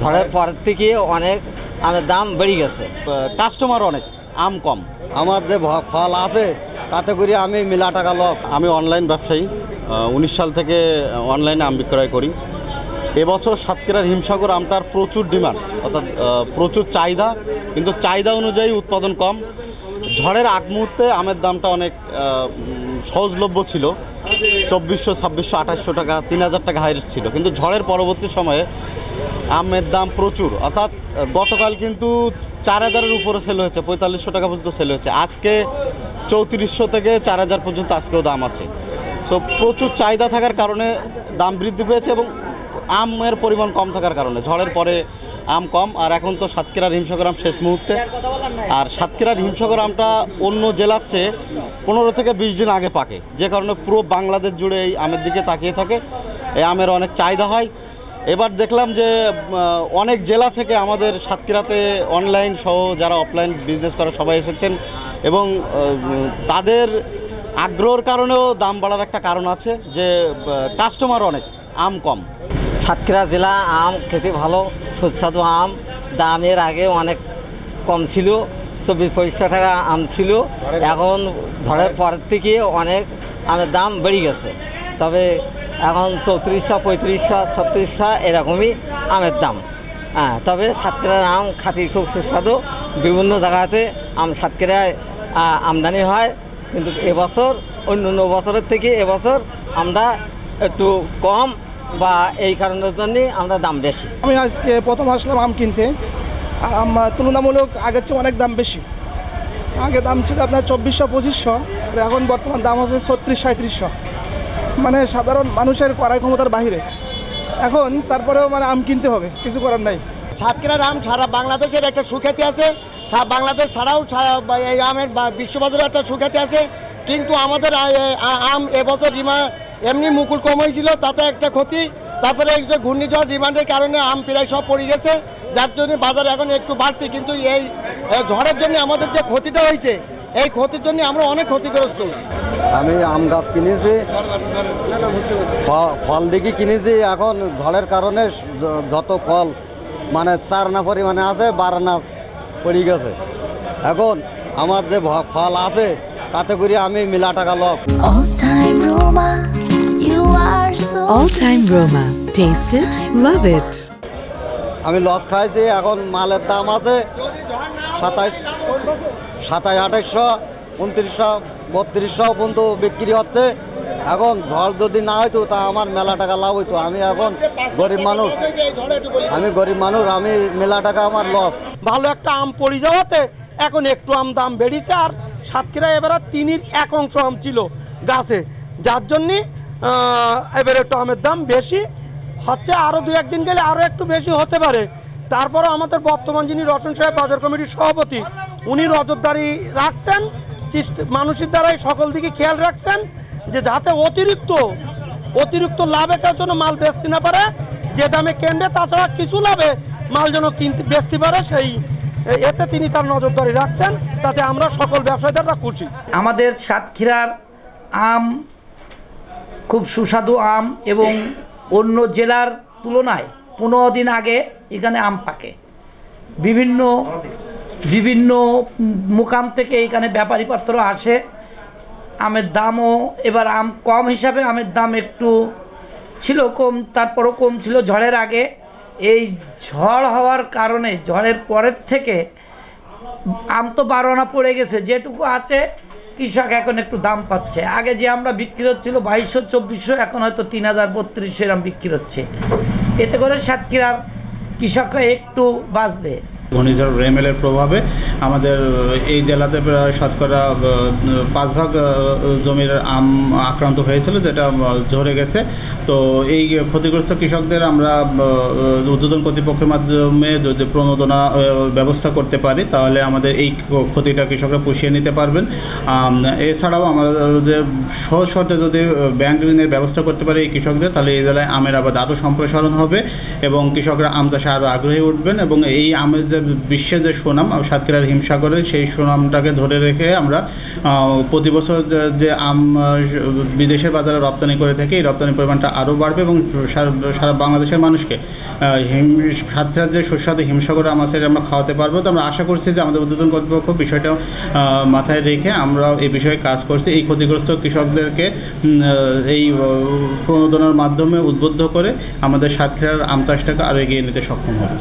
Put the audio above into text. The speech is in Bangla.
ঝড়ের পর থেকে অনেক আমের দাম বেড়ে গেছে, কাস্টমার অনেক, আম কম। আমার যে ফল আছে তাতে করে আমি মেলা টাকা লস। আমি অনলাইন ব্যবসায়ী, 19 সাল থেকে অনলাইনে আম বিক্রয় করি। এবছর সাতক্ষীরার হিমসাগর আমটার প্রচুর ডিমান্ড, অর্থাৎ প্রচুর চাহিদা, কিন্তু চাহিদা অনুযায়ী উৎপাদন কম। ঝড়ের আগ মুহূর্তে আমের দামটা অনেক সহজলভ্য ছিল, 2400, 2600, 2800 টাকা, 3000 টাকা হাইরেট ছিল। কিন্তু ঝড়ের পরবর্তী সময়ে আমের দাম প্রচুর, অর্থাৎ গতকাল কিন্তু 4000-এর উপরে সেল হয়েছে, 4500 টাকা পর্যন্ত সেল হয়েছে। আজকে 3400 থেকে 4000 পর্যন্ত আজকেও দাম আছে। সো প্রচুর চাহিদা থাকার কারণে দাম বৃদ্ধি পেয়েছে, এবং আমের পরিমাণ কম থাকার কারণে ঝড়ের পরে আম কম। আর এখন তো সাতক্ষীরার হিমসাগর আম শেষ মুহূর্তে, আর সাতক্ষীরার হিমসাগর আমটা অন্য জেলার চেয়ে 15 থেকে 20 দিন আগে পাকে, যে কারণে পুরো বাংলাদেশ জুড়ে এই আমের দিকে তাকিয়ে থাকে, এই আমের অনেক চাহিদা হয়। এবার দেখলাম যে অনেক জেলা থেকে আমাদের সাতক্ষীরাতে অনলাইন সহ যারা অফলাইন বিজনেস করে সবাই এসেছেন, এবং তাদের আগ্রহের কারণেও দাম বাড়ার একটা কারণ আছে যে কাস্টমার অনেক, আম কম। সাতক্ষীরা জেলা আম খেতে ভালো, সুস্বাদু আম। দামের আগে অনেক কম ছিল, 24-25 টাকা আম ছিল, এখন ঝড়ের পর থেকে অনেক আমের দাম বেড়ে গেছে। তবে এখন 3400, 3500, 3600 এরকমই আমের দাম। তবে সাতক্ষীরার আম খাতি খুব সুস্বাদু। বিভিন্ন জায়গাতে আম সাতক্ষীরায় আমদানি হয়, কিন্তু এবছর অন্য বছরের থেকে এবছর আমরা একটু কম, বা এই কারণের জন্যই আমরা দাম বেশি। আমি আজকে প্রথম আসলাম আম কিনতে। তুলনামূলক আগের চেয়ে অনেক দাম বেশি। আগে দাম ছিল আপনার 2400-2500, আর এখন বর্তমান দাম আছে 3600-3700। মানে সাধারণ মানুষের ক্রয় ক্ষমতার বাইরে। এখন তারপরেও মানে আম কিনতে হবে, কিছু করার নাই। সাতক্ষীরার আম সারা বাংলাদেশের একটা সুখ্যাতি আছে, বাংলাদেশ ছাড়াও এই আমের বিশ্ববাজারে একটা সুখ্যাতি আছে। কিন্তু আমাদের আম এবছর এমনি মুকুল কম হয়েছিল, তাতে একটা ক্ষতি। তারপরে এই যে ঘূর্ণিঝড় ডিমান্ডের কারণে আম প্রায় সব পড়ে গেছে, যার জন্য বাজার এখন একটু বাড়তি। কিন্তু এই ঝড়ের জন্য আমাদের যে ক্ষতিটা হয়েছে, এই ক্ষতির জন্য আমরা অনেক ক্ষতিগ্রস্ত। আমি আম গাছ কিনেছি, ফল দেখি কিনেছি। এখন ঝড়ের কারণে যত ফল মানে 4 আনা পরিমাণে আছে, 12 আনা পড়ে গেছে। এখন আমার যে ফল আছে তাতে করে আমি মেলা টাকা loss. All time Roma. Taste it, love it. আমি লস খাইছি। এখন মালের দাম আছে 27, 2800, 2900, 3200 পর্যন্ত বিক্রি হচ্ছে। এখন ঝড় যদি না হইতো তা আমার মেলা টাকা লাভ হইতো। আমি এখন গরিব মানুষ, আমি মেলা টাকা আমার লস। ভালো একটা আম পড়ে যাওয়াতে এখন একটু আম দাম বেড়েছে। আর সাতক্ষীরা এবারে 3-এর 1 অংশ আম ছিল গাছে, যার জন্যে এবারে একটু আমের দাম বেশি হচ্ছে। আরও 2-1 দিন গেলে আরও একটু বেশি হতে পারে। তারপরও আমাদের বর্তমান যিনি রতন সাহেব বাজার কমিটির সভাপতি, উনি নজরদারি রাখছেন, মানুষের দ্বারাই সকল দিকে খেয়াল রাখছেন যে যাতে অতিরিক্ত লাভে কেউ যেন মাল বেচতে না পারে, যে দামে কেনবে তাছাড়া কিছু লাভে মাল যেন বেচতে পারে, সেই এতে তিনি তার নজরদারি রাখছেন। তাতে আমরা সকল ব্যবসায়ীরা খুশি। আমাদের সাতক্ষীরার আম খুব সুস্বাদু আম, এবং অন্য জেলার তুলনায় 15 দিন আগে এখানে আম পাকে। বিভিন্ন মুকাম থেকে এখানে ব্যাপারীপত্র আসে। আমের দামও এবার আম কম হিসাবে আমের দাম একটু ছিল কম, তারপরও কম ছিল ঝড়ের আগে। এই ঝড় হওয়ার কারণে ঝড়ের পরের থেকে আম তো 12 আনা পড়ে গেছে, যেটুকু আছে কৃষক এখন একটু দাম পাচ্ছে। আগে যে আমরা বিক্রি হচ্ছিল 2200-2400, এখন হয়তো 3000-3200 এরকম বিক্রি হচ্ছে। এতে করে সাতক্ষীরার কৃষকরা একটু বাঁচবে। ঘূর্ণিঝড় রেমেলের প্রভাবে আমাদের এই জেলাতে প্রায় শতকরা 5 ভাগ জমির আম আক্রান্ত হয়েছিল, যেটা ঝরে গেছে। তো এই ক্ষতিগ্রস্ত কৃষকদের আমরা ঊর্ধ্বতন কর্তৃপক্ষের মাধ্যমে যদি প্রণোদনা ব্যবস্থা করতে পারি, তাহলে আমাদের এই ক্ষতিটা কৃষকরা পুষিয়ে নিতে পারবেন। এছাড়াও আমাদের সহজ শর্তে যদি ব্যাংক ঋণের ব্যবস্থা করতে পারি এই কৃষকদের, তাহলে এই জেলায় আমের আবাদ আরও সম্প্রসারণ হবে, এবং কৃষকরা আম চাষে আরও আগ্রহী উঠবেন, এবং এই আমের যে বিশ্বে যে সুনাম সাতক্ষীরার হিমসাগরের, সেই সুনামটাকে ধরে রেখে আমরা প্রতি বছর যে আম বিদেশের বাজারে রপ্তানি করে থাকি, এই রপ্তানির পরিমাণটা আরও বাড়বে এবং সারা বাংলাদেশের মানুষকে সাতক্ষীরার যে সুস্বাদু হিমসাগর আম আছে আমরা খাওয়াতে পারবো। তো আমরা আশা করছি যে আমাদের উদ্বোধন কর্তৃপক্ষ বিষয়টা মাথায় রেখে আমরা এই বিষয়ে কাজ করছি। এই ক্ষতিগ্রস্ত কৃষকদেরকে এই প্রণোদনার মাধ্যমে উদ্বুদ্ধ করে আমাদের সাতক্ষীরার আম চাষটাকে আরও এগিয়ে নিতে সক্ষম হবে।